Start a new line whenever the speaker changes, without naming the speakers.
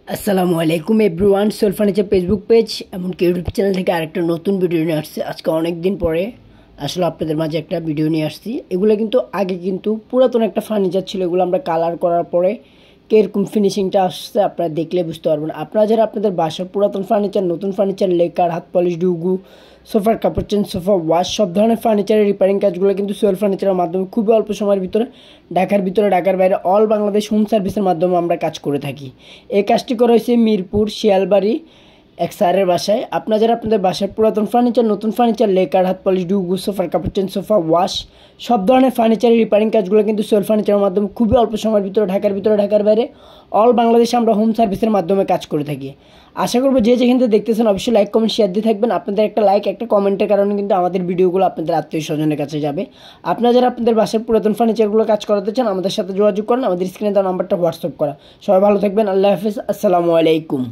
আসসালামু আলাইকুম everyone, soul furniture Facebook page এমনকি ইউটিউব চ্যানেল থেকে আরেকটা নতুন ভিডিও নিয়ে আসছে। আজকে অনেক দিন পরে আসলে আপনাদের মাঝে একটা ভিডিও নিয়ে আসছি। এগুলো কিন্তু আগে কিন্তু পুরাতন একটা ফার্নিচার ছিল, এগুলো আমরা কালার করার পরে কীরকম ফিনিশিংটা আসছে আপনারা দেখলে বুঝতে পারবেন। আপনারা যারা আপনাদের বাসার পুরাতন ফার্নিচার, নতুন ফার্নিচার, লেকার, হাত পলিশ, ডুগু, সোফার কাপড় চেঞ্জ, সোফা ওয়াশ, সব ধরনের ফার্নিচারের রিপেয়ারিং কাজগুলো কিন্তু সোয়েল ফার্নিচারের মাধ্যমে খুবই অল্প সময়ের ভিতরে ঢাকার বাইরে অল বাংলাদেশ হোম সার্ভিসের মাধ্যমে আমরা কাজ করে থাকি। এই কাজটি করা হয়েছে মিরপুর শিয়ালবাড়ি এক স্যারের বাসায়। আপনারা যারা আপনাদের বাসার পুরাতন ফার্নিচার, নতুন ফার্নিচার, লেকার, হাত পলিশ, ডুগু, সোফার কাপড় চেঞ্জ, সোফা ওয়াশ, সব ধরনের ফার্নিচারের রিপেয়ারিং কাজগুলো কিন্তু সোয়েল ফার্নিচারের মাধ্যমে খুবই অল্প সময়ের ভিতরে ঢাকার বাইরে অল বাংলাদেশে আমরা হোম সার্ভিসের মাধ্যমে কাজ করে থাকি। আশা করবো যে যেখান থেকে দেখতেছেন অবশ্যই লাইক, কমেন্ট, শেয়ার দিয়ে থাকবেন। আপনাদের একটা লাইক, একটা কমেন্টের কারণে কিন্তু আমাদের ভিডিওগুলো আপনাদের আত্মীয় স্বজনের কাছে যাবে। আপনারা যারা আপনাদের বাসার পুরাতন ফার্নিচারগুলো কাজ করাতে চান আমাদের সাথে যোগাযোগ করেন। আমাদের স্ক্রিনে দেওয়া নাম্বারটা হোয়াটসঅ্যাপ করা। সবাই ভালো থাকবেন। আল্লাহ হাফেজ। আসসালামু আলাইকুম।